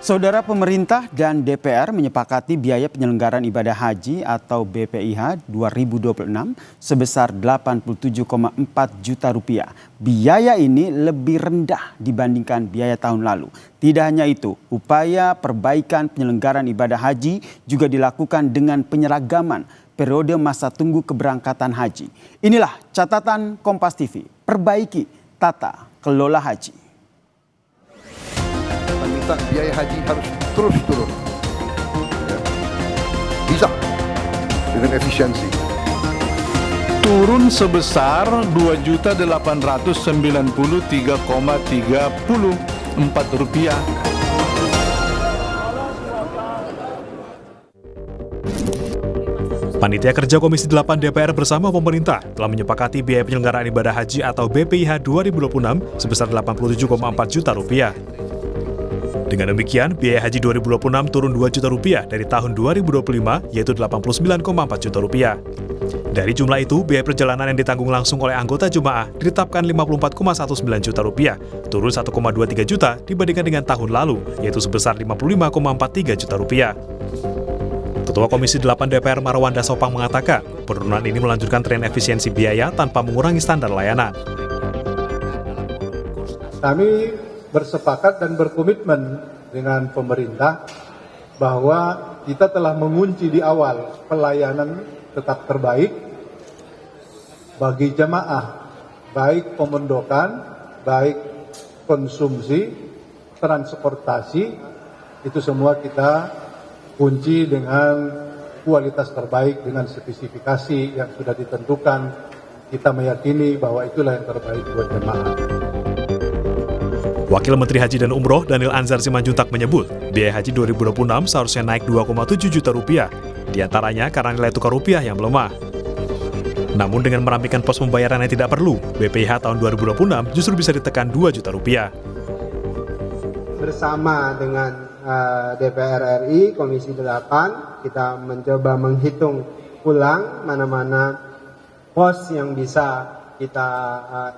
Saudara, pemerintah dan DPR menyepakati biaya penyelenggaraan ibadah haji atau BPIH 2026 sebesar 87,4 juta rupiah. Biaya ini lebih rendah dibandingkan biaya tahun lalu. Tidak hanya itu, upaya perbaikan penyelenggaraan ibadah haji juga dilakukan dengan penyeragaman periode masa tunggu keberangkatan haji. Inilah catatan Kompas TV, perbaiki tata kelola haji. Minta biaya haji harus terus turun, ya. Bisa dengan efisiensi. Turun sebesar 2.893,34 rupiah. Panitia Kerja Komisi 8 DPR bersama pemerintah telah menyepakati biaya penyelenggaraan ibadah haji atau BPIH 2026 sebesar 87,4 juta rupiah. Dengan demikian, biaya haji 2026 turun 2 juta rupiah dari tahun 2025, yaitu 89,4 juta rupiah. Dari jumlah itu, biaya perjalanan yang ditanggung langsung oleh anggota jemaah ditetapkan 54,19 juta rupiah, turun 1,23 juta dibandingkan dengan tahun lalu, yaitu sebesar 55,43 juta rupiah. Ketua Komisi 8 DPR Marwanda Sopang mengatakan, penurunan ini melanjutkan tren efisiensi biaya tanpa mengurangi standar layanan. Kami bersepakat dan berkomitmen dengan pemerintah bahwa kita telah mengunci di awal pelayanan tetap terbaik bagi jemaah, baik pemondokan, baik konsumsi, transportasi, itu semua kita kunci dengan kualitas terbaik dengan spesifikasi yang sudah ditentukan. Kita meyakini bahwa itulah yang terbaik buat jemaah. Wakil Menteri Haji dan Umroh Daniel Anzar Simanjuntak menyebut, biaya haji 2026 seharusnya naik 2,7 juta rupiah, diantaranya karena nilai tukar rupiah yang melemah. Namun dengan merampingkan pos pembayaran yang tidak perlu, BPIH tahun 2026 justru bisa ditekan 2 juta rupiah. Bersama dengan DPR RI, Komisi 8, kita mencoba menghitung ulang mana-mana pos yang bisa kita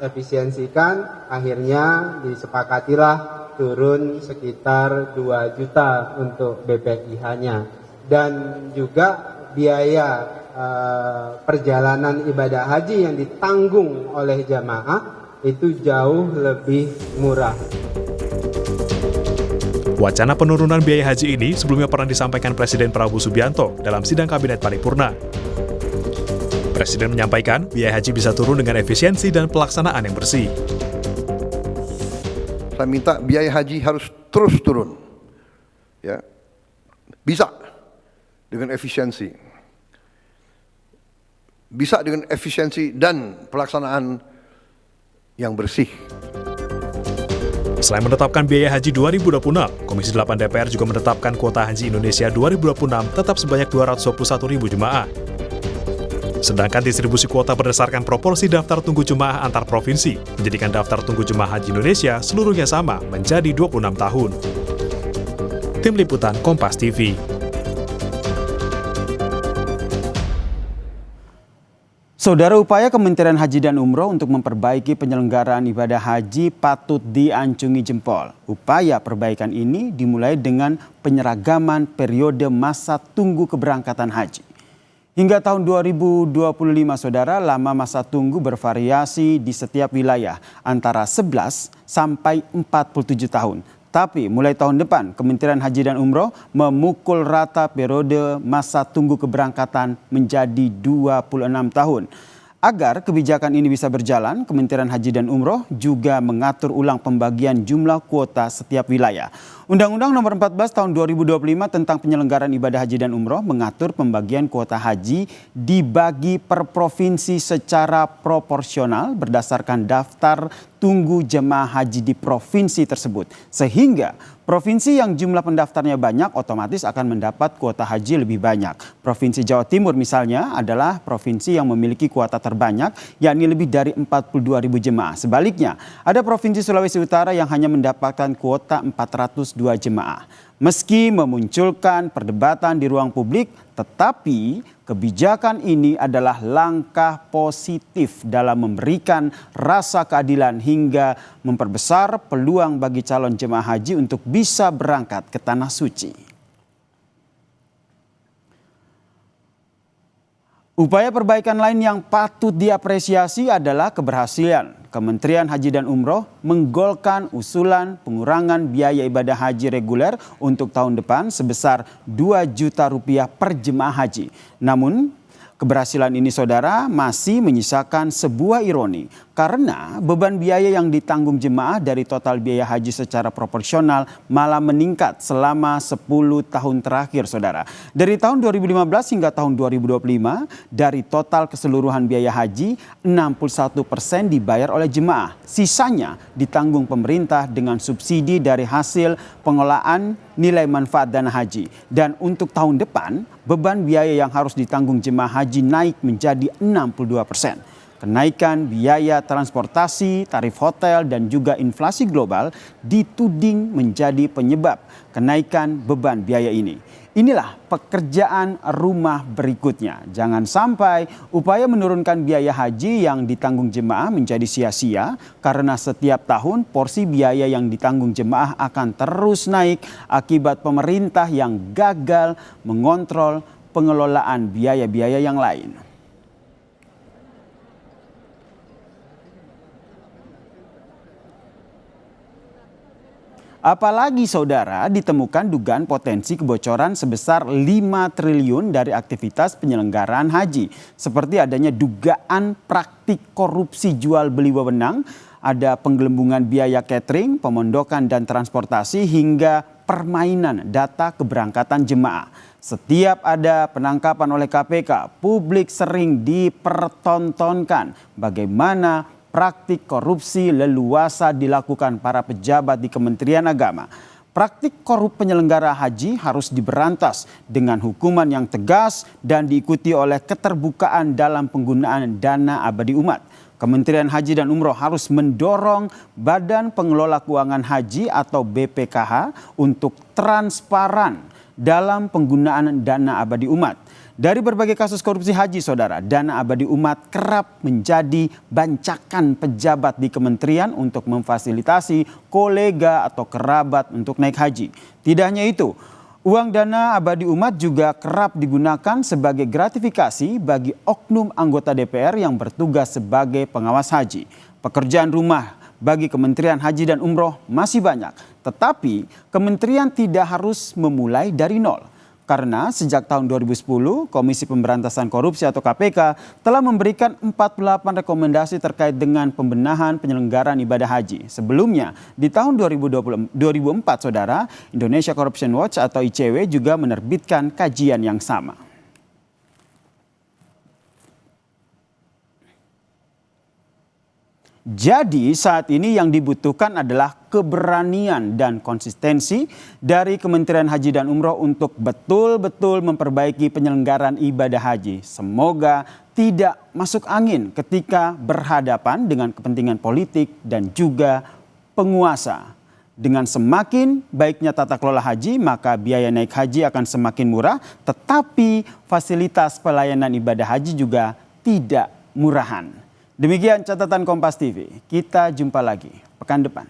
efisiensikan, akhirnya disepakatilah turun sekitar 2 juta untuk BPIH-nya. Dan juga biaya perjalanan ibadah haji yang ditanggung oleh jamaah itu jauh lebih murah. Wacana penurunan biaya haji ini sebelumnya pernah disampaikan Presiden Prabowo Subianto dalam sidang Kabinet Paripurna. Presiden menyampaikan biaya haji bisa turun dengan efisiensi dan pelaksanaan yang bersih. Saya minta biaya haji harus terus turun, ya. Bisa dengan efisiensi. Bisa dengan efisiensi dan pelaksanaan yang bersih. Selain menetapkan biaya haji 2026, Komisi 8 DPR juga menetapkan kuota haji Indonesia 2026 tetap sebanyak 221.000 jemaah. Sedangkan distribusi kuota berdasarkan proporsi daftar tunggu jemaah antar provinsi menjadikan daftar tunggu jemaah haji Indonesia seluruhnya sama menjadi 26 tahun. Tim Liputan Kompas TV. Saudara, upaya Kementerian Haji dan Umroh untuk memperbaiki penyelenggaraan ibadah haji patut diancungi jempol. Upaya perbaikan ini dimulai dengan penyeragaman periode masa tunggu keberangkatan haji. Hingga tahun 2025, saudara, lama masa tunggu bervariasi di setiap wilayah antara 11 sampai 47 tahun. Tapi mulai tahun depan, Kementerian Haji dan Umroh memukul rata periode masa tunggu keberangkatan menjadi 26 tahun. Agar kebijakan ini bisa berjalan, Kementerian Haji dan Umroh juga mengatur ulang pembagian jumlah kuota setiap wilayah. Undang-Undang Nomor 14 Tahun 2025 tentang penyelenggaraan ibadah haji dan umroh mengatur pembagian kuota haji dibagi per provinsi secara proporsional berdasarkan daftar tunggu jemaah haji di provinsi tersebut. Sehingga provinsi yang jumlah pendaftarnya banyak otomatis akan mendapat kuota haji lebih banyak. Provinsi Jawa Timur misalnya adalah provinsi yang memiliki kuota terbanyak, yakni lebih dari 42.000 jemaah. Sebaliknya, ada Provinsi Sulawesi Utara yang hanya mendapatkan kuota 402 jemaah. Meski memunculkan perdebatan di ruang publik, tetapi kebijakan ini adalah langkah positif dalam memberikan rasa keadilan hingga memperbesar peluang bagi calon jemaah haji untuk bisa berangkat ke Tanah Suci. Upaya perbaikan lain yang patut diapresiasi adalah keberhasilan Kementerian Haji dan Umroh menggolkan usulan pengurangan biaya ibadah haji reguler untuk tahun depan sebesar Rp2 juta per jemaah haji. Namun keberhasilan ini saudara masih menyisakan sebuah ironi karena beban biaya yang ditanggung jemaah dari total biaya haji secara proporsional malah meningkat selama 10 tahun terakhir saudara. Dari tahun 2015 hingga tahun 2025 dari total keseluruhan biaya haji 61% dibayar oleh jemaah. Sisanya ditanggung pemerintah dengan subsidi dari hasil pengelolaan nilai manfaat dana haji. Dan untuk tahun depan beban biaya yang harus ditanggung jemaah haji naik menjadi 62%. Kenaikan biaya transportasi, tarif hotel, dan juga inflasi global dituding menjadi penyebab kenaikan beban biaya ini. Inilah pekerjaan rumah berikutnya. Jangan sampai upaya menurunkan biaya haji yang ditanggung jemaah menjadi sia-sia karena setiap tahun porsi biaya yang ditanggung jemaah akan terus naik akibat pemerintah yang gagal mengontrol pengelolaan biaya-biaya yang lain. Apalagi saudara ditemukan dugaan potensi kebocoran sebesar 5 triliun dari aktivitas penyelenggaraan haji. Seperti adanya dugaan praktik korupsi jual beli wewenang, ada penggelembungan biaya catering, pemondokan dan transportasi hingga permainan data keberangkatan jemaah. Setiap ada penangkapan oleh KPK, publik sering dipertontonkan bagaimana praktik korupsi leluasa dilakukan para pejabat di Kementerian Agama. Praktik korup penyelenggara haji harus diberantas dengan hukuman yang tegas dan diikuti oleh keterbukaan dalam penggunaan dana abadi umat. Kementerian Haji dan Umroh harus mendorong Badan Pengelola Keuangan Haji atau BPKH untuk transparan dalam penggunaan dana abadi umat. Dari berbagai kasus korupsi haji saudara, dana abadi umat kerap menjadi bancakan pejabat di kementerian untuk memfasilitasi kolega atau kerabat untuk naik haji. Tidak hanya itu, uang dana abadi umat juga kerap digunakan sebagai gratifikasi bagi oknum anggota DPR yang bertugas sebagai pengawas haji. Pekerjaan rumah bagi Kementerian Haji dan Umroh masih banyak, tetapi kementerian tidak harus memulai dari nol. Karena sejak tahun 2010, Komisi Pemberantasan Korupsi atau KPK telah memberikan 48 rekomendasi terkait dengan pembenahan penyelenggaraan ibadah haji. Sebelumnya, di tahun 2004 saudara, Indonesia Corruption Watch atau ICW juga menerbitkan kajian yang sama. Jadi saat ini yang dibutuhkan adalah keberanian dan konsistensi dari Kementerian Haji dan Umroh untuk betul-betul memperbaiki penyelenggaraan ibadah haji. Semoga tidak masuk angin ketika berhadapan dengan kepentingan politik dan juga penguasa. Dengan semakin baiknya tata kelola haji, maka biaya naik haji akan semakin murah, tetapi fasilitas pelayanan ibadah haji juga tidak murahan. Demikian catatan Kompas TV. Kita jumpa lagi pekan depan.